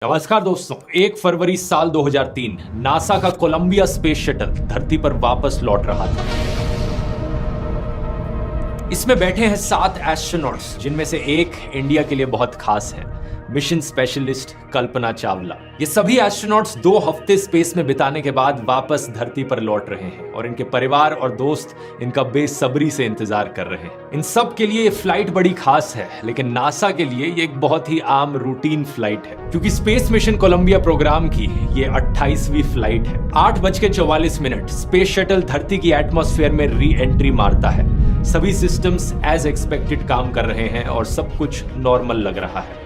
नमस्कार दोस्तों, 1 फरवरी साल 2003 नासा का कोलंबिया स्पेस शटल धरती पर वापस लौट रहा था। इसमें बैठे हैं 7 एस्ट्रोनॉट्स, जिनमें से एक इंडिया के लिए बहुत खास है, मिशन स्पेशलिस्ट कल्पना चावला। ये सभी एस्ट्रोनॉट्स 2 हफ्ते स्पेस में बिताने के बाद वापस धरती पर लौट रहे हैं और इनके परिवार और दोस्त इनका बेसब्री से इंतजार कर रहे हैं। इन सब के लिए ये फ्लाइट बड़ी खास है, लेकिन नासा के लिए ये एक बहुत ही आम रूटीन फ्लाइट है, क्योंकि स्पेस मिशन कोलंबिया प्रोग्राम की ये 28वीं फ्लाइट है। 8:44 स्पेस शटल धरती की एटमॉस्फेयर में री एंट्री मारता है। सभी सिस्टम्स एज एक्सपेक्टेड काम कर रहे हैं और सब कुछ नॉर्मल लग रहा है।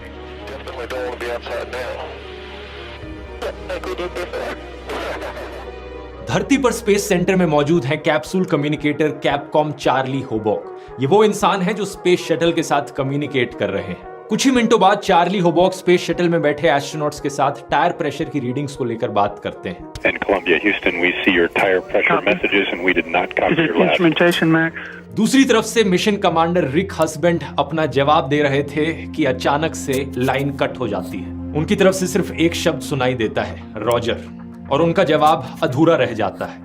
धरती पर स्पेस सेंटर में मौजूद है कैप्सूल कम्युनिकेटर कैपकॉम चार्ली होबॉक। ये वो इंसान है जो स्पेस शटल के साथ कम्युनिकेट कर रहे हैं। कुछ ही मिनटों बाद चार्ली होबॉक स्पेस शटल में बैठे एस्ट्रोनॉट्स के साथ टायर प्रेशर की रीडिंग्स को लेकर बात करते हैं। And Columbia, Houston, we see your tire pressure messages and we did not copy your last. Instrumentation, Max. दूसरी तरफ से मिशन कमांडर रिक हस्बैंड अपना जवाब दे रहे थे कि अचानक से लाइन कट हो जाती है। उनकी तरफ से सिर्फ एक शब्द सुनाई देता है, रॉजर, और उनका जवाब अधूरा रह जाता है।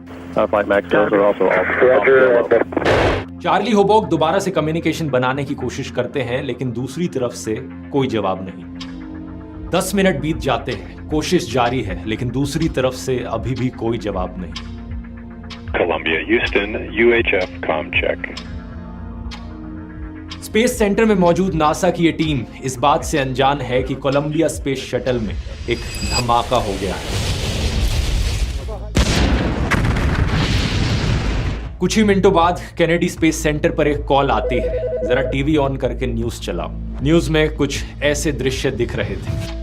चार्ली होबॉक दोबारा से कम्युनिकेशन बनाने की कोशिश करते हैं, लेकिन दूसरी तरफ से कोई जवाब नहीं। 10 मिनट बीत जाते हैं, कोशिश जारी है, लेकिन दूसरी तरफ से अभी भी कोई जवाब नहीं। Columbia, Houston, UHF, com check. Space centre में मौजूद नासा की ये टीम इस बात से अनजान है कि कोलंबिया स्पेस शटल में एक धमाका हो गया है। कुछ ही मिनटों बाद कैनेडी स्पेस सेंटर पर एक कॉल आती है। जरा टीवी ऑन करके न्यूज चलाओ। न्यूज में कुछ ऐसे दृश्य दिख रहे थे।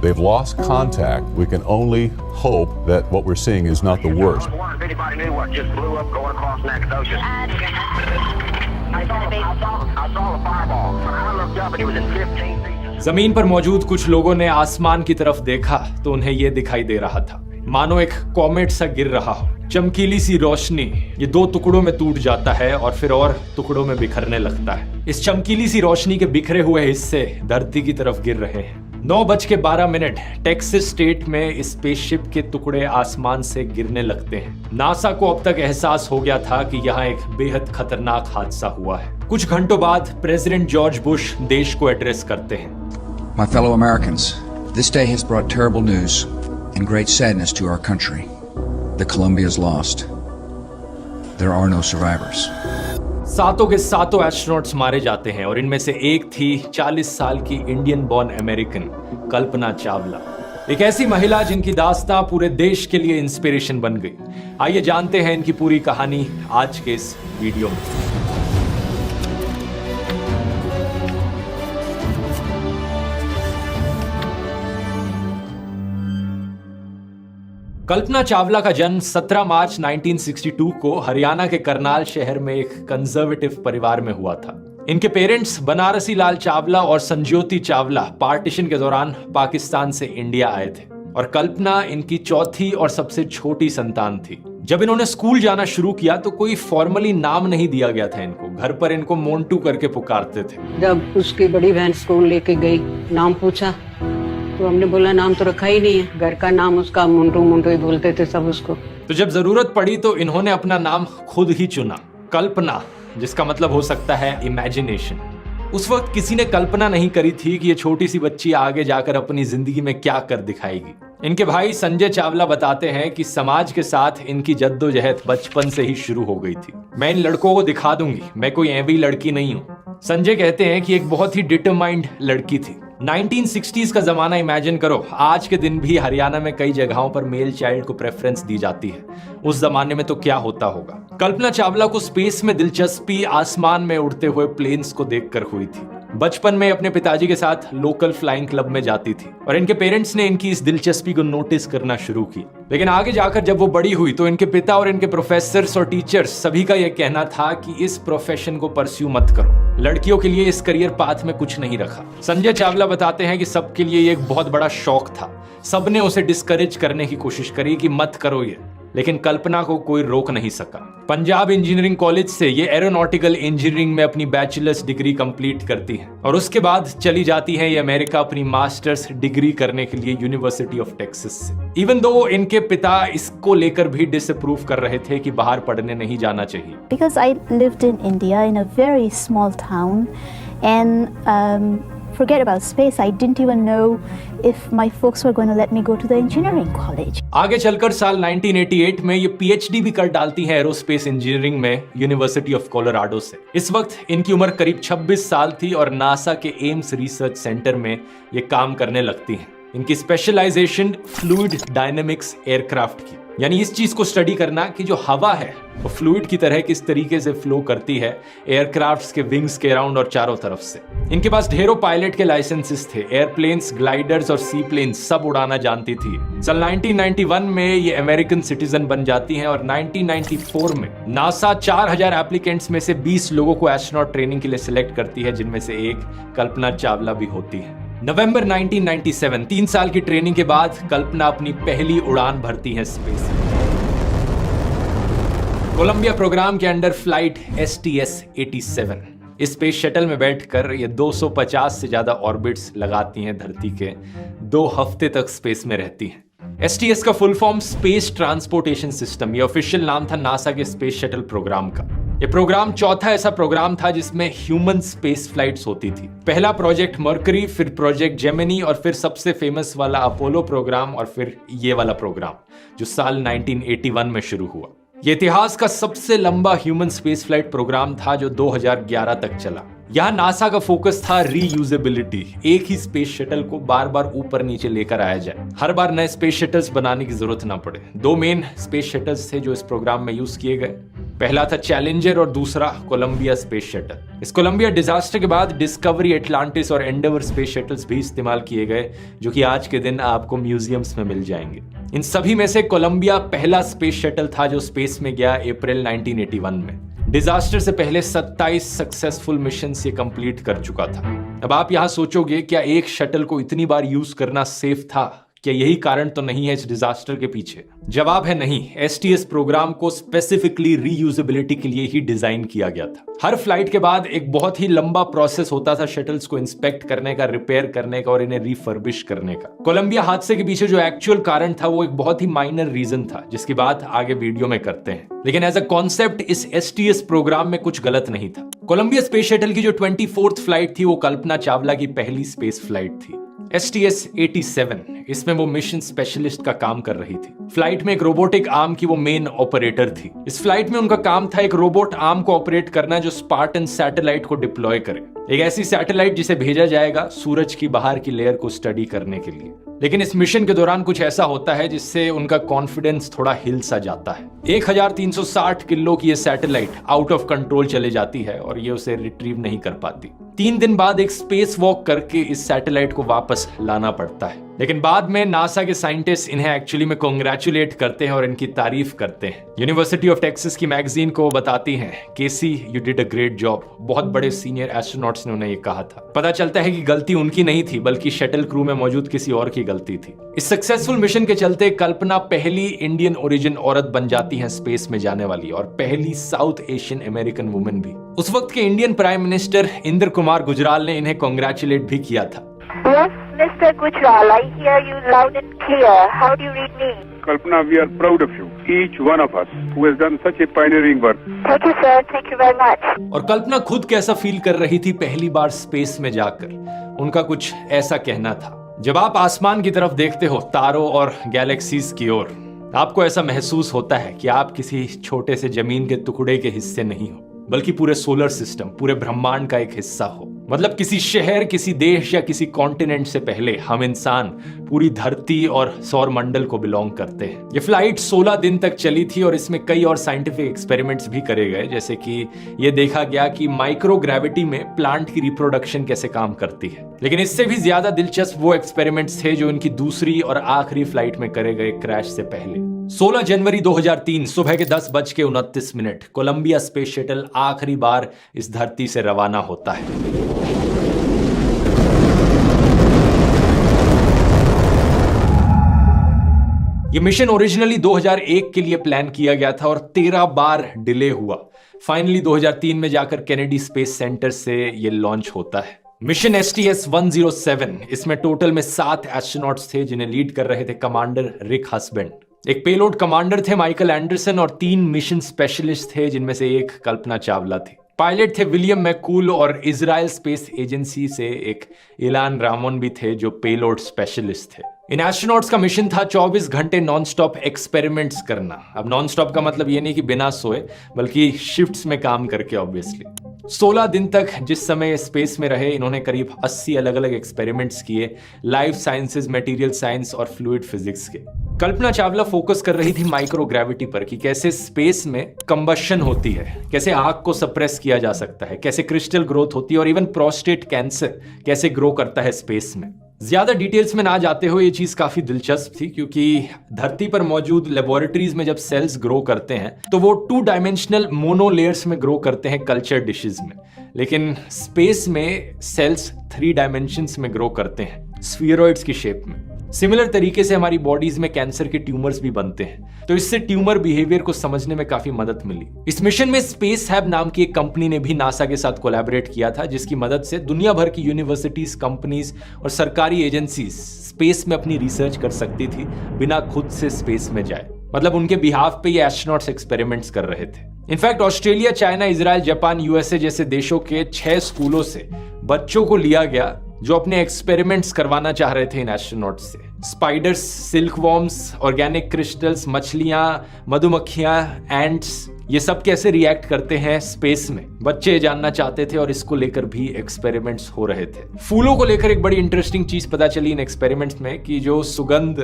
They've lost contact. We can only hope that what we're seeing is not the worst. If anybody knew what just blew up going across next ocean. I saw a fireball. I looked up and it was in 15 feet. जमीन पर मौजूद कुछ लोगों ने आसमान की तरफ देखा तो उन्हें यह दिखाई दे रहा था, मानो एक कॉमेट सा गिर रहा हो। चमकीली सी रोशनी ये 2 टुकड़ों में टूट जाता है और फिर और टुकड़ों में बिखरने लगता है। इस चमकीली सी रोशनी के बिखरे हुए हिस्से धरती की तरफ गिर रहे हैं। 9:12 टेक्सास स्टेट में स्पेसशिप के टुकड़े आसमान से गिरने लगते हैं। नासा को अब तक एहसास हो गया था कि यहाँ एक बेहद खतरनाक हादसा हुआ है। कुछ घंटों बाद प्रेसिडेंट जॉर्ज बुश देश को एड्रेस करते हैं। My fellow Americans, this day has brought terrible news and great sadness to our country. The Columbia is lost. There are no survivors. सातों के सातों एस्ट्रोनॉट्स मारे जाते हैं और इनमें से एक थी 40 साल की Indian born American Kalpana Chawla, एक ऐसी महिला जिनकी दास्तां पूरे देश के लिए इंस्पिरेशन बन गई। आइए जानते हैं इनकी पूरी कहानी आज के इस वीडियो में। कल्पना चावला का जन्म 17 मार्च 1962 को हरियाणा के करनाल शहर में एक कंजर्वेटिव परिवार में हुआ था। इनके पेरेंट्स बनारसी लाल चावला और संज्योति चावला पार्टीशन के दौरान पाकिस्तान से इंडिया आए थे और कल्पना इनकी चौथी और सबसे छोटी संतान थी। जब इन्होंने स्कूल जाना शुरू किया तो कोई फॉर्मली नाम नहीं दिया गया था इनको। घर पर इनको मोंटू करके पुकारते थे। जब उसकी बड़ी बहन स्कूल लेके गई, नाम पूछा तो हमने बोला नाम तो रखा ही नहीं है। घर का नाम उसका मुंटू मुंटू ही बोलते थे सब उसको। तो जब जरूरत पड़ी तो इन्होंने अपना नाम खुद ही चुना, कल्पना, जिसका मतलब हो सकता है इमेजिनेशन। उस वक्त किसी ने कल्पना नहीं करी थी कि ये छोटी सी बच्ची आगे जाकर अपनी जिंदगी में क्या कर दिखाएगी। इनके भाई संजय चावला बताते हैं कि समाज के साथ इनकी जद्दोजहद बचपन से ही शुरू हो गई थी। मैं इन लड़कों को दिखा दूंगी, मैं कोई ऐवी लड़की नहीं हूँ। संजय कहते हैं कि एक बहुत ही डिटरमाइंड लड़की थी। 1960s का जमाना इमेजिन करो। आज के दिन भी हरियाणा में कई जगहों पर मेल चाइल्ड को प्रेफरेंस दी जाती है। उस जमाने में तो क्या होता होगा। कल्पना चावला को स्पेस में दिलचस्पी आसमान में उड़ते हुए प्लेन्स को देखकर हुई थी। बचपन में अपने पिताजी के साथ लोकल फ्लाइंग क्लब में जाती थी और इनके पेरेंट्स ने इनकी इस दिलचस्पी को नोटिस करना शुरू किया। लेकिन आगे जाकर जब वो बड़ी हुई तो इनके पिता और इनके प्रोफेसर्स और टीचर्स सभी का यह कहना था कि इस प्रोफेशन को परस्यू मत करो, लड़कियों के लिए इस करियर पाथ में कुछ नहीं रखा। संजय चावला बताते हैं कि सबके लिए ये एक बहुत बड़ा शौक था। सबने उसे डिस्करेज करने की कोशिश करी कि मत करो ये, लेकिन कल्पना को कोई रोक नहीं सका। पंजाब इंजीनियरिंग कॉलेज से ये एरोनॉटिकल इंजीनियरिंग में अपनी बैचलर्स डिग्री कंप्लीट करती हैं और उसके बाद चली जाती हैं ये अमेरिका अपनी मास्टर्स डिग्री करने के लिए यूनिवर्सिटी ऑफ टेक्सास से। इवन दो इनके पिता इसको लेकर भी डिसअप्रूव कर रहे थे कि बाहर पढ़ने नहीं जाना चाहिए। Because I lived in India in a very small town and forget about space, I didn't even know if my folks were going to let me go to the engineering college. आगे चलकर साल 1988 में ये PhD भी कर डालती हैं aerospace engineering में यूनिवर्सिटी ऑफ कोलोराडो से। इस वक्त इनकी उम्र करीब 26 साल थी और नासा के एम्स रिसर्च सेंटर में ये काम करने लगती हैं। इनकी स्पेशलाइजेशन फ्लूइड डायनेमिक्स एयरक्राफ्ट की, यानी इस चीज को स्टडी करना कि जो हवा है वो फ्लूइड की तरह किस तरीके से फ्लो करती है एयरक्राफ्ट्स के विंग्स के अराउंड और चारों तरफ से। इनके पास ढेरों पायलट के लाइसेंसेस थे, एयरप्लेन्स, ग्लाइडर्स और सी प्लेन्स सब उड़ाना जानती थी। साल 1991 में ये अमेरिकन सिटीजन बन जाती हैं और 1994 में नासा 4000 एप्लीकेंट्स में से 20 लोगों को एस्ट्रोनॉट ट्रेनिंग के लिए सिलेक्ट करती है, जिनमें से एक कल्पना चावला भी होती है। नवंबर 1997, 3 साल की ट्रेनिंग के बाद कल्पना अपनी पहली उड़ान भरती है स्पेस। कोलंबिया प्रोग्राम के अंडर फ्लाइट STS-87 इस स्पेस शटल में बैठकर ये 250 से ज्यादा ऑर्बिट्स लगाती हैं धरती के, 2 हफ्ते तक स्पेस में रहती हैं। STS का full form space transportation system, ये ऑफिशियल नाम था नासा के स्पेस शटल प्रोग्राम का। ये प्रोग्राम चौथा ऐसा प्रोग्राम था जिसमें ह्यूमन स्पेस फ्लाइट्स होती थी। पहला प्रोजेक्ट मर्करी, फिर प्रोजेक्ट जेमिनी और फिर सबसे फेमस वाला अपोलो प्रोग्राम और फिर ये वाला प्रोग्राम जो साल 1981 में शुरू हुआ। ये इतिहास का सबसे लंबा ह्यूमन स्पेस फ्लाइट प्रोग्राम था जो 2011 तक चला। यहाँ नासा का फोकस था रीयूजेबिलिटी, एक ही स्पेस शटल को बार बार ऊपर नीचे लेकर आया जाए, हर बार नए स्पेस शटल्स बनाने की जरूरत ना पड़े। 2 मेन स्पेस शटल्स थे जो इस प्रोग्राम में यूज किए गए। पहला था चैलेंजर और दूसरा कोलंबिया स्पेस शटल। इस कोलंबिया डिजास्टर के बाद डिस्कवरी, एटलांटिस और एंडेवर स्पेस शटल्स भी इस्तेमाल किए गए, जो कि आज के दिन आपको म्यूजियम्स में मिल जाएंगे। इन सभी में से कोलंबिया पहला स्पेस शटल था जो स्पेस में गया अप्रैल 1981 में। डिजास्टर से पहले 27 सक्सेसफुल मिशन ये कंप्लीट कर चुका था। अब आप यहां सोचोगे क्या एक शटल को इतनी बार यूज करना सेफ था? क्या यही कारण तो नहीं है इस डिजास्टर के पीछे? जवाब है नहीं। STS प्रोग्राम को स्पेसिफिकली रीयूजेबिलिटी के लिए ही डिजाइन किया गया था। हर फ्लाइट के बाद एक बहुत ही लंबा प्रोसेस होता था शटल्स को इंस्पेक्ट करने का, रिपेयर करने का और इन्हें रिफर्बिश करने का। कोलंबिया हादसे के पीछे जो एक्चुअल कारण था वो एक बहुत ही माइनर रीजन था, जिसकी बात आगे वीडियो में करते हैं। लेकिन एज अ कॉन्सेप्ट इस STS प्रोग्राम में कुछ गलत नहीं था। कोलंबिया स्पेस शटल की जो 24th फ्लाइट थी वो कल्पना चावला की पहली स्पेस फ्लाइट थी। STS-87 इसमें वो मिशन स्पेशलिस्ट का काम कर रही थी। फ्लाइट में एक रोबोटिक आर्म की वो मेन ऑपरेटर थी। इस फ्लाइट में उनका काम था एक रोबोट आर्म को ऑपरेट करना जो स्पार्टन सैटेलाइट को डिप्लॉय करे, एक ऐसी सैटेलाइट जिसे भेजा जाएगा सूरज की बाहर की लेयर को स्टडी करने के लिए। लेकिन इस मिशन के दौरान कुछ ऐसा होता है जिससे उनका कॉन्फिडेंस थोड़ा हिल सा जाता है। 1360 किलो की ये सैटेलाइट आउट ऑफ कंट्रोल चले जाती है और ये उसे रिट्रीव नहीं कर पाती। 3 दिन बाद एक स्पेस वॉक करके इस सैटेलाइट को वापस लाना पड़ता है। लेकिन बाद में नासा के साइंटिस्ट इन्हें एक्चुअली में कांग्रेचुलेट करते हैं और इनकी तारीफ करते हैं। यूनिवर्सिटी ऑफ टेक्सास की मैगजीन को बताती हैं, Casey you did a great job. बहुत बड़े सीनियर एस्ट्रोनॉट्स ने उन्हें ये कहा था। पता चलता है कि गलती उनकी नहीं थी बल्कि शटल क्रू में मौजूद किसी और की गलती थी। इस सक्सेसफुल मिशन के चलते कल्पना पहली इंडियन ओरिजिन औरत बन जाती है स्पेस में जाने वाली और पहली साउथ एशियन अमेरिकन वुमेन भी। उस वक्त के Indian prime minister Indra Kumar Gujral ने इन्हें कांग्रेचुलेट भी किया था। Yes, Mr. Gujral, I hear you loud and clear. How do you read me? Kalpana, we are proud of you, each one of us who has done such a pioneering work. Thank you, sir. Thank you very much. और कल्पना खुद कैसा feel कर रही थी पहली बार space में जाकर? उनका कुछ ऐसा कहना था। जब आप आसमान की तरफ देखते हो, तारों और गैलेक्सीज की ओर, आपको ऐसा महसूस होता है कि आप किसी छोटे से जमीन के टुकड़े के हिस्से नहीं हो, बल्कि पूरे सोलर सिस्टम, पूरे ब्रह्मांड का एक हिस्सा हो। मतलब किसी शहर, किसी देश या किसी कॉन्टिनेंट से पहले हम इंसान पूरी धरती और सौर मंडल को बिलोंग करते हैं। ये फ्लाइट 16 दिन तक चली थी और इसमें कई और साइंटिफिक एक्सपेरिमेंट्स भी करे गए, जैसे कि ये देखा गया कि माइक्रो ग्रेविटी में प्लांट की रिप्रोडक्शन कैसे काम करती है। लेकिन इससे भी ज्यादा दिलचस्प वो एक्सपेरिमेंट्स थे जो इनकी दूसरी और आखिरी फ्लाइट में करे गए क्रैश से पहले। 16 जनवरी 2003 सुबह के 10:29 कोलंबिया स्पेस शटल आखिरी बार इस धरती से रवाना होता है। ये मिशन ओरिजिनली 2001 के लिए प्लान किया गया था और 13 बार डिले हुआ। फाइनली 2003 में जाकर केनेडी स्पेस सेंटर से ये लॉन्च होता है। मिशन STS-107, इसमें टोटल में 7 एस्ट्रोनॉट्स थे जिन्हें लीड कर रहे थे कमांडर रिक हस्बैंड। एक पेलोड कमांडर थे माइकल एंडरसन और 3 मिशन स्पेशलिस्ट थे जिनमें से एक कल्पना चावला थी। पायलट थे विलियम मैककूल और इजराइल स्पेस एजेंसी से एक इलान रामोन भी थे जो पेलोड स्पेशलिस्ट थे। इन एस्ट्रोनॉट्स का मिशन था 24 घंटे नॉन स्टॉप एक्सपेरिमेंट्स करना। अब नॉन स्टॉप का मतलब ये नहीं कि बिना सोए, बल्कि शिफ्ट्स में काम करके ऑब्वियसली। 16 दिन तक जिस समय स्पेस में रहे इन्होंने करीब 80 अलग अलग एक्सपेरिमेंट्स किए, लाइफ साइंसेज, मटेरियल साइंस और फ्लूइड फिजिक्स के। कल्पना चावला फोकस कर रही थी माइक्रोग्रेविटी पर कि कैसे स्पेस में कंबशन होती है, कैसे आग को सप्रेस किया जा सकता है, कैसे क्रिस्टल ग्रोथ होती है और इवन प्रोस्टेट कैंसर कैसे ग्रो करता है स्पेस में। ज्यादा डिटेल्स में ना जाते हुए ये चीज काफी दिलचस्प थी क्योंकि धरती पर मौजूद लेबोरेटरीज में जब सेल्स ग्रो करते हैं तो वो 2 डायमेंशनल मोनो लेयर्स में ग्रो करते हैं कल्चर डिशेस में, लेकिन स्पेस में सेल्स 3 डायमेंशंस में ग्रो करते हैं स्फीयरॉइड्स की शेप में। सिमिलर तरीके से हमारी बॉडीज में कैंसर के ट्यूमर्स भी बनते हैं, तो इससे ट्यूमर बिहेवियर को समझने में काफी मदद मिली। इस मिशन में स्पेस हैब नाम की एक कंपनी ने भी नासा के साथ कोलैबोरेट किया था जिसकी मदद से दुनिया भर की यूनिवर्सिटीज, कंपनीज और सरकारी एजेंसीज स्पेस में अपनी रिसर्च कर सकती थी बिना खुद से स्पेस में जाए। मतलब उनके बिहाफ पे ये एस्ट्रोनॉट्स एक्सपेरिमेंट्स कर रहे थे। In fact Australia, China, Israel, Japan, USA जैसे देशों के 6 स्कूलों से बच्चों को लिया गया जो अपने एक्सपेरिमेंट्स करवाना चाह रहे थे इन एस्ट्रोनॉट्स से। Spiders, silk worms, organic crystals, मछलियां, मधुमक्खियां, एंट्स, ये सब कैसे रिएक्ट करते हैं स्पेस में, बच्चे जानना चाहते थे और इसको लेकर भी एक्सपेरिमेंट्स हो रहे थे। फूलों को लेकर एक बड़ी इंटरेस्टिंग चीज पता चली इन एक्सपेरिमेंट्स में कि जो सुगंध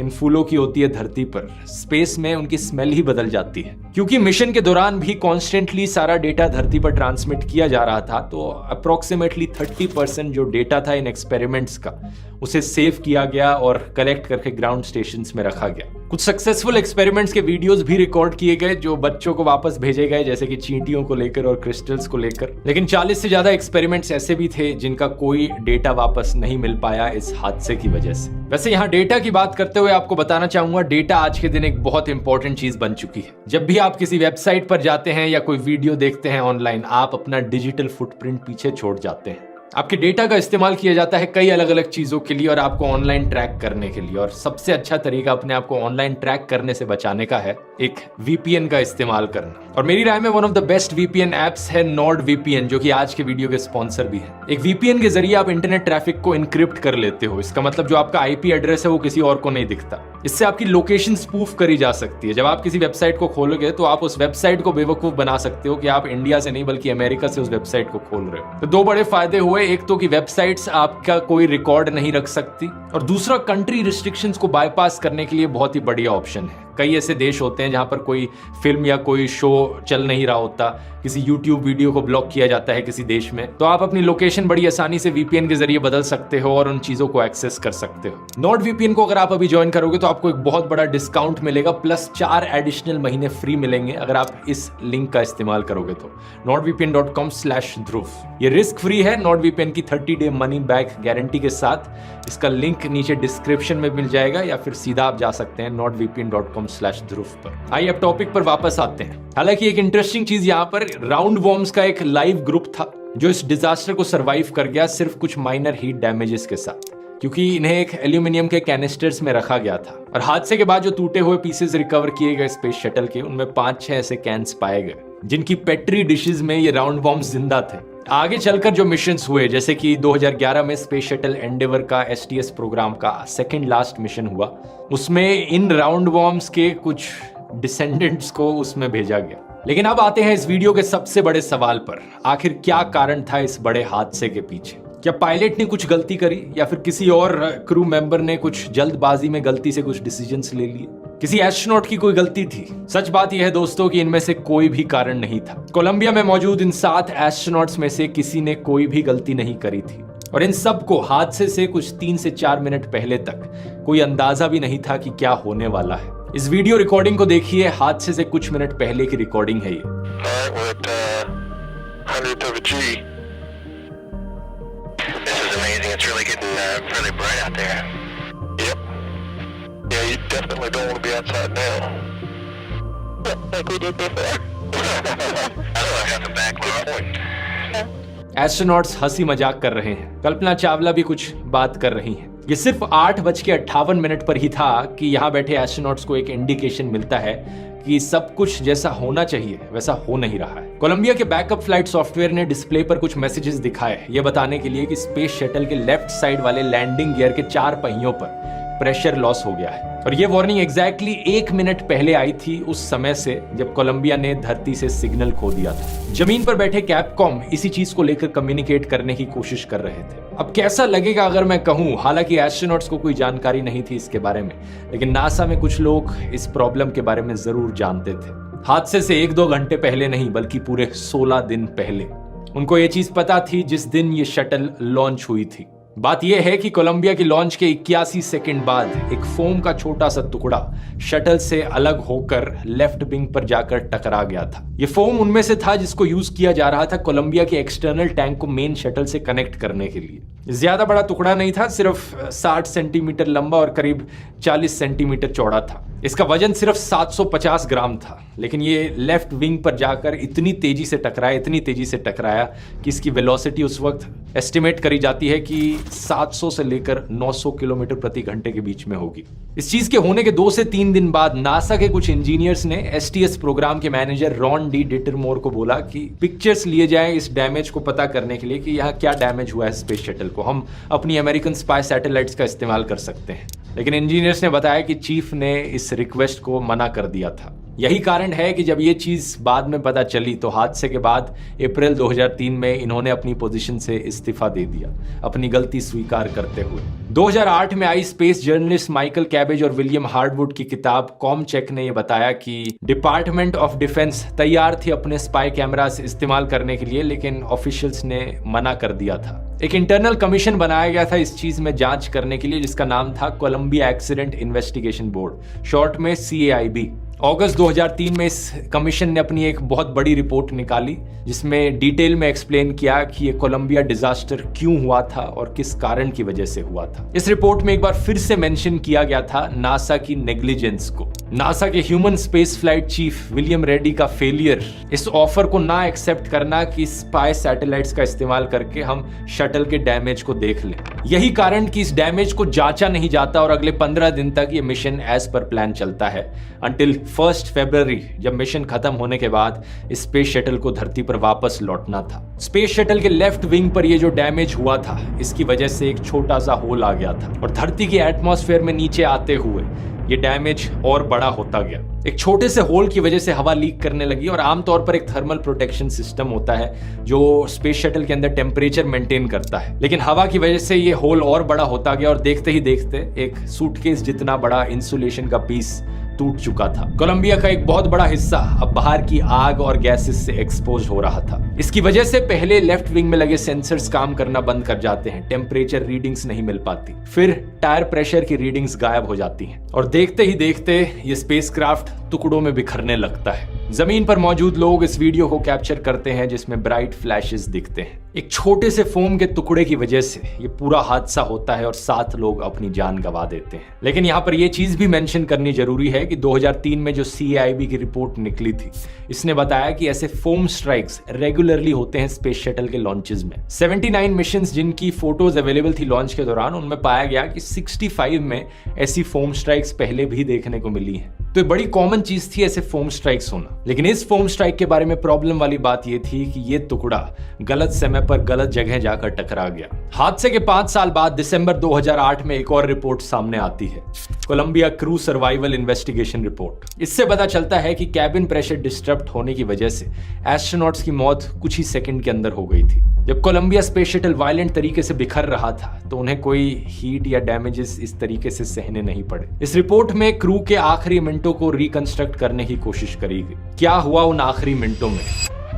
इन फूलों की होती है धरती पर, स्पेस में उनकी स्मेल ही बदल जाती है। क्योंकि मिशन के दौरान भी कॉन्स्टेंटली सारा डेटा धरती पर ट्रांसमिट किया जा रहा था, तो अप्रोक्सीमेटली 30% जो डेटा था इन एक्सपेरिमेंट्स का उसे सेव किया गया और कलेक्ट करके ग्राउंड स्टेशंस में रखा गया। कुछ सक्सेसफुल एक्सपेरिमेंट्स के वीडियोस भी रिकॉर्ड किए गए जो बच्चों को वापस भेजे गए, जैसे कि चींटियों को लेकर और क्रिस्टल्स को लेकर। लेकिन 40 से ज्यादा एक्सपेरिमेंट्स ऐसे भी थे जिनका कोई डेटा वापस नहीं मिल पाया इस हादसे की वजह से। वैसे यहाँ डेटा की बात करते हुए आपको बताना चाहूंगा, डेटा आज के दिन एक बहुत इंपॉर्टेंट चीज बन चुकी है। जब भी आप किसी वेबसाइट पर जाते हैं या कोई वीडियो देखते हैं ऑनलाइन, आप अपना डिजिटल फुटप्रिंट पीछे छोड़ जाते हैं। आपके डेटा का इस्तेमाल किया जाता है कई अलग अलग चीजों के लिए और आपको ऑनलाइन ट्रैक करने के लिए, और सबसे अच्छा तरीका अपने आप को ऑनलाइन ट्रैक करने से बचाने का है एक VPN का इस्तेमाल करना। और मेरी राय में one of the best VPN apps है NordVPN, जो कि आज के वीडियो के स्पॉन्सर भी है। एक VPN के जरिए आप इंटरनेट ट्रैफिक को इनक्रिप्ट कर लेते हो। इसका मतलब जो आपका IP एड्रेस है वो किसी और को नहीं दिखता। इससे आपकी लोकेशन स्पूफ करी जा सकती है। जब आप किसी वेबसाइट को खोलोगे तो आप उस वेबसाइट को बेवकूफ बना सकते हो कि आप इंडिया से नहीं बल्कि अमेरिका से उस वेबसाइट को खोल रहे हो। तो 2 बड़े फायदे हुए, एक तो कि वेबसाइट्स आपका कोई रिकॉर्ड नहीं रख सकती, और दूसरा कंट्री रिस्ट्रिक्शंस को बाईपास करने के लिए बहुत ही बढ़िया ऑप्शन है। कई ऐसे देश होते हैं जहां पर कोई फिल्म या कोई शो चल नहीं रहा होता, किसी YouTube वीडियो को ब्लॉक किया जाता है किसी देश में, तो आप अपनी लोकेशन बड़ी आसानी से VPN के जरिए बदल सकते हो और उन चीजों को एक्सेस कर सकते हो। NordVPN को अगर आप अभी ज्वाइन करोगे तो आपको एक बहुत बड़ा डिस्काउंट मिलेगा, प्लस 4 एडिशनल महीने फ्री मिलेंगे अगर आप इस लिंक का इस्तेमाल करोगे तो। nordvpn.com/dhruv। ये रिस्क फ्री है NordVPN की 30 डे मनी बैक गारंटी के साथ। इसका लिंक नीचे डिस्क्रिप्शन में मिल जाएगा या फिर सीधा आप जा सकते हैं nordvpn.com/dhruv पर। आइए अब टॉपिक पर वापस आते हैं। हालांकि एक इंटरेस्टिंग चीज यहाँ पर, राउंड वॉर्म्स का एक लाइव ग्रुप था जो इस डिजास्टर को सरवाइव कर गया सिर्फ कुछ माइनर हीट डैमेजेस के साथ, क्योंकि इन्हें एक एल्यूमिनियम के कैनिस्टर्स में रखा गया था। और हादसे के बाद जो टूटे हुए पीसेस रिकवर किए गए स्पेस शटल के, उनमें 5-6 ऐसे कैंस पाए गए जिनकी पेट्री डिशेस में ये राउंड वॉर्म्स जिंदा थे। आगे चलकर जो मिशंस हुए, जैसे कि 2011 में स्पेस शटल एंडेवर का STS प्रोग्राम का सेकंड लास्ट मिशन हुआ, उसमें इन राउंड वॉर्म्स के कुछ डिसेंडेंट्स को उसमें भेजा गया। लेकिन अब आते हैं इस वीडियो के सबसे बड़े सवाल पर, आखिर क्या कारण था इस बड़े हादसे के पीछे? क्या पायलट ने कुछ गलती करी या फिर किसी और क्रू मेंबर ने कुछ जल्दबाजी में गलती से कुछ डिसीजंस ले लिए? किसी एस्ट्रोनॉट की कोई गलती थी? सच बात यह है दोस्तों कि इनमें से कोई भी कारण नहीं था। कोलंबिया में मौजूद इन 7 एस्ट्रोनॉट्स में से किसी ने कोई भी गलती नहीं करी थी, और इन सबको हादसे से कुछ 3 से 4 मिनट पहले तक कोई अंदाजा भी नहीं था कि क्या होने वाला है। इस वीडियो रिकॉर्डिंग को देखिए, हादसे से कुछ मिनट पहले की रिकॉर्डिंग है ये। We definitely don't want to be outside now. Like we did before. I don't have to back my point. Astronauts हंसी मजाक कर रहे हैं। कल्पना चावला भी कुछ बात कर रही हैं। ये सिर्फ 8:58 पर ही था कि यहाँ बैठे एस्ट्रोनॉट्स को एक इंडिकेशन मिलता है कि सब कुछ जैसा होना चाहिए वैसा हो नहीं रहा है। कोलंबिया के बैकअप फ्लाइट सॉफ्टवेयर ने डिस्प्ले पर कुछ मैसेजेस दिखाए, ये बताने के लिए कि स्पेस शटल के लेफ्ट साइड वाले लैंडिंग गियर के 4 पहियों पर प्रेशर लॉस हो गया है। और ये वार्निंग एग्जैक्टली 1 मिनट पहले आई थी, उस समय से जब कोलंबिया ने धरती से सिग्नल खो दिया था। जमीन पर बैठे कैपकॉम इसी चीज को लेकर कम्युनिकेट करने की कोशिश कर रहे थे। अब कैसा लगेगा अगर मैं कहूं, हालांकि एस्ट्रोनॉट्स को कोई जानकारी नहीं थी इसके बारे में, लेकिन नासा में कुछ लोग इस प्रॉब्लम के बारे में जरूर जानते थे। हादसे से 1-2 घंटे पहले नहीं बल्कि पूरे 16 दिन पहले उनको ये चीज पता थी जिस दिन ये शटल लॉन्च हुई थी। बात यह है कि कोलंबिया की लॉन्च के 81 सेकंड बाद एक फोम का छोटा सा टुकड़ा शटल से अलग होकर लेफ्ट विंग पर जाकर टकरा गया था। यह फोम उनमें से था जिसको यूज किया जा रहा था कोलंबिया के एक्सटर्नल टैंक को मेन शटल से कनेक्ट करने के लिए। ज्यादा बड़ा टुकड़ा नहीं था, सिर्फ 60 सेंटीमीटर लंबा और करीब 40 सेंटीमीटर चौड़ा था। इसका वजन सिर्फ 750 ग्राम था, लेकिन ये लेफ्ट विंग पर जाकर इतनी तेजी से टकराया कि इसकी वेलोसिटी उस वक्त एस्टिमेट करी जाती है कि 700 से लेकर 900 किलोमीटर प्रति घंटे के बीच में होगी। इस चीज के होने के 2 से 3 दिन बाद नासा के कुछ इंजीनियर्स ने STS प्रोग्राम के मैनेजर रॉन डी डिटरमोर को बोला कि पिक्चर्स लिए जाएं इस डैमेज को पता करने के लिए कि यहाँ क्या डैमेज हुआ है स्पेस शटल को। हम अपनी अमेरिकन स्पाई सैटेलाइट्स का इस्तेमाल कर सकते हैं। लेकिन इंजीनियर्स ने बताया कि चीफ ने इस रिक्वेस्ट को मना कर दिया था। यही कारण है कि जब ये चीज बाद में पता चली तो हादसे के बाद अप्रैल 2003 में इन्होंने अपनी पोजीशन से इस्तीफा दे दिया, अपनी गलती स्वीकार करते हुए। 2008 में आई स्पेस जर्नलिस्ट माइकल कैबेज और विलियम हार्डवुड की किताब कॉमचेक ने यह बताया कि डिपार्टमेंट ऑफ डिफेंस तैयार थी अपने स्पाई कैमरास इस्तेमाल करने के लिए, लेकिन ऑफिशियल्स ने मना कर दिया था। एक इंटरनल कमीशन बनाया गया था इस चीज में जांच करने के लिए, जिसका नाम था Columbia accident investigation board, short में CAIB। अगस्त 2003 में इस कमीशन ने अपनी एक बहुत बड़ी रिपोर्ट निकाली जिसमें डिटेल में एक्सप्लेन किया कि ये कोलंबिया डिजास्टर क्यों हुआ था और किस कारण की वजह से हुआ था। इस रिपोर्ट में एक बार फिर से मेंशन किया गया था नासा की नेग्लिजेंस को, नासा के human space flight chief William Reddy का फेलियर, इस ऑफर को ना एक्सेप्ट करना कि स्पाई सैटेलाइट्स का इस्तेमाल करके हम शटल के डैमेज को देख लें। यही कारण कि इस डैमेज को जांचा नहीं जाता और अगले 15 दिन तक ये मिशन एज पर प्लान चलता है, अंटिल 1 फरवरी जब मिशन खत्म होने के बाद स्पेस शटल को धरती पर वापस लौटना था। स्पेस शटल के लेफ्ट विंग पर ये जो डैमेज हुआ था इसकी वजह से एक छोटा सा होल आ गया था और धरती के एटमॉस्फेयर में नीचे आते हुए ये डैमेज और बड़ा होता गया। एक छोटे से होल की वजह से हवा लीक करने लगी और आमतौर पर एक थर्मल प्रोटेक्शन सिस्टम होता है जो स्पेस शटल के अंदर टेम्परेचर मेंटेन करता है, लेकिन हवा की वजह से ये होल और बड़ा होता गया और देखते ही देखते एक सूटकेस जितना बड़ा इंसुलेशन का पीस टूट चुका था। कोलंबिया का एक बहुत बड़ा हिस्सा अब बाहर की आग और गैसेस से एक्सपोज हो रहा था। इसकी वजह से पहले लेफ्ट विंग में लगे सेंसर्स काम करना बंद कर जाते हैं, टेम्परेचर रीडिंग्स नहीं मिल पाती, फिर टायर प्रेशर की रीडिंग्स गायब हो जाती हैं और देखते ही देखते ये स्पेसक्राफ्ट टुकड़ों में बिखरने लगता है। जमीन पर मौजूद लोग इस वीडियो को कैप्चर करते हैं जिसमें ब्राइट फ्लैशेस दिखते हैं। एक छोटे से फोम के टुकड़े की वजह से ये पूरा हादसा होता है और 7 लोग अपनी जान गंवा देते हैं। लेकिन यहाँ पर यह चीज भी मेंशन करनी जरूरी है कि 2003 में जो CAIB की रिपोर्ट निकली थी इसने बताया कि ऐसे फोम स्ट्राइक्स रेगुलरली होते हैं स्पेस शटल के लॉन्चेस में। 79 मिशंस जिनकी फोटोज अवेलेबल थी लॉन्च के दौरान, उनमें पाया गया कि 65 में ऐसी फोम स्ट्राइक्स पहले भी देखने को मिली हैं। तो ये बड़ी कॉमन चीज थी ऐसे फोम स्ट्राइक्स होना। लेकिन इस फोम स्ट्राइक के बारे में प्रॉब्लम वाली बात ये थी कि ये टुकड़ा गलत समय पर गलत जगह जाकर टकरा गया। हादसे के 5 साल बाद दिसंबर 2008 में एक और रिपोर्ट सामने आती है, Columbia crew survival investigation report. इससे पता चलता है कि कैबिन प्रेशर डिस्टर्ब होने की वजह से एस्ट्रोनॉट्स की मौत कुछ ही सेकंड के अंदर हो गई थी। जब कोलंबिया स्पेस शटल वायलेंट तरीके से बिखर रहा था तो उन्हें कोई हीट या डैमेजेस इस तरीके से सहने नहीं पड़े। इस रिपोर्ट में क्रू के आखिरी मिनटों को रिकंस्ट्रक्ट करने की कोशिश करी गई। क्या हुआ उन आखिरी मिनटों में?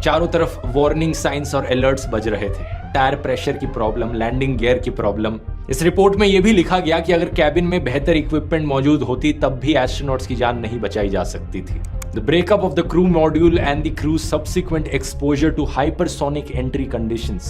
चारों तरफ वार्निंग साइंस और अलर्ट्स बज रहे थे, टायर प्रेशर की प्रॉब्लम, लैंडिंग गियर की प्रॉब्लम। इस रिपोर्ट में यह भी लिखा गया कि अगर कैबिन में बेहतर इक्विपमेंट मौजूद होती तब भी एस्ट्रोनॉट्स की जान नहीं बचाई जा सकती थी। The breakup of the crew module and the crew's subsequent exposure to hypersonic entry conditions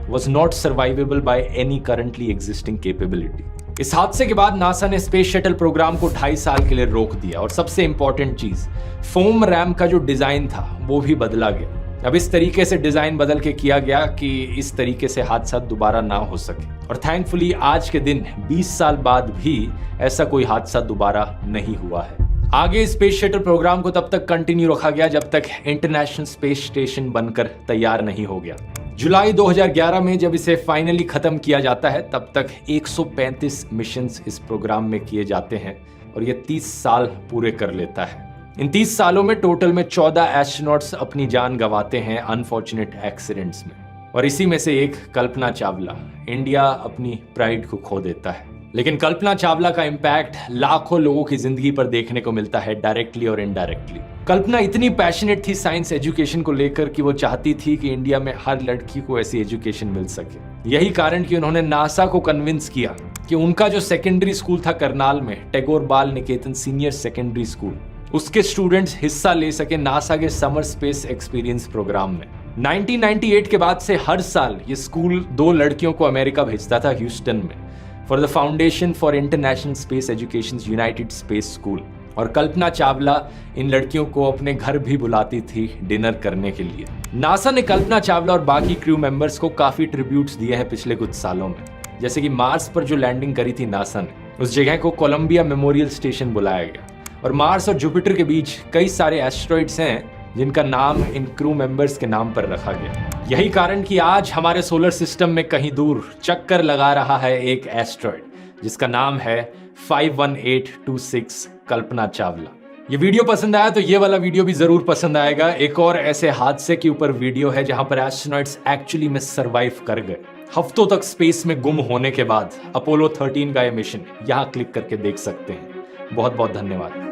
was not survivable by any currently existing capability. इस हादसे के बाद नासा ने स्पेस शटल प्रोग्राम को 2.5 साल के लिए रोक दिया और सबसे इंपॉर्टेंट चीज, फोम रैम का जो डिजाइन था वो भी बदला गया। अब इस तरीके से डिजाइन बदल के किया गया कि इस तरीके से हादसा दोबारा ना हो सके। और थैंकफुली आज के दिन 20 साल बाद भी ऐसा कोई हादसा दोबारा नहीं हुआ है। आगे स्पेस शटल प्रोग्राम को तब तक कंटिन्यू रखा गया जब तक इंटरनेशनल स्पेस स्टेशन बनकर तैयार नहीं हो गया। जुलाई 2011 में जब इसे फाइनली खत्म किया जाता है तब तक 135 मिशंस इस प्रोग्राम में किए जाते हैं और ये 30 साल पूरे कर लेता है। इन 30 सालों में टोटल में 14 एस्ट्रोनॉट्स अपनी जान गंवाते हैं अनफॉर्चुनेट एक्सीडेंट्स में, और इसी में से एक कल्पना चावला। इंडिया अपनी प्राइड को खो देता है, लेकिन कल्पना चावला का इम्पैक्ट लाखों लोगों की जिंदगी पर देखने को मिलता है, डायरेक्टली और इनडायरेक्टली। कल्पना इतनी पैशनेट थी साइंस एजुकेशन को लेकर कि वो चाहती थी कि इंडिया में हर लड़की को ऐसी एजुकेशन मिल सके। यही कारण कि उन्होंने नासा को कन्विंस किया कि उनका जो सेकेंडरी स्कूल था करनाल में, टैगोर बाल निकेतन सीनियर सेकेंडरी स्कूल, उसके स्टूडेंट्स हिस्सा ले सके नासा के समर स्पेस एक्सपीरियंस प्रोग्राम में। 1998 के बाद से हर साल ये स्कूल 2 लड़कियों को अमेरिका भेजता था, ह्यूस्टन में, for the foundation for international space education United space school. और कल्पना चावला इन लड़कियों को अपने घर भी बुलाती थी डिनर करने के लिए। नासा ने कल्पना चावला और बाकी क्रू मेंबर्स को काफी ट्रिब्यूट्स दिए हैं पिछले कुछ सालों में, जैसे कि मार्स पर जो लैंडिंग करी थी नासा ने, उस जगह को कोलंबिया मेमोरियल स्टेशन बुलाया गया। और मार्स और जुपिटर के बीच कई सारे एस्ट्रॉइड्स हैं जिनका नाम इन क्रू मेंबर्स के नाम पर रखा गया। यही कारण कि आज हमारे सोलर सिस्टम में कहीं दूर चक्कर लगा रहा है एक एस्ट्रॉइड जिसका नाम है 51826 कल्पना चावला। ये वीडियो पसंद आया तो ये वाला वीडियो भी जरूर पसंद आएगा। एक और ऐसे हादसे के ऊपर वीडियो है जहां पर एस्ट्रोनॉट्स एक्चुअली में सरवाइव कर गए। हफ्तों तक स्पेस में गुम होने के बाद अपोलो 13 का ये मिशन यहां क्लिक करके देख सकते हैं। बहुत बहुत धन्यवाद।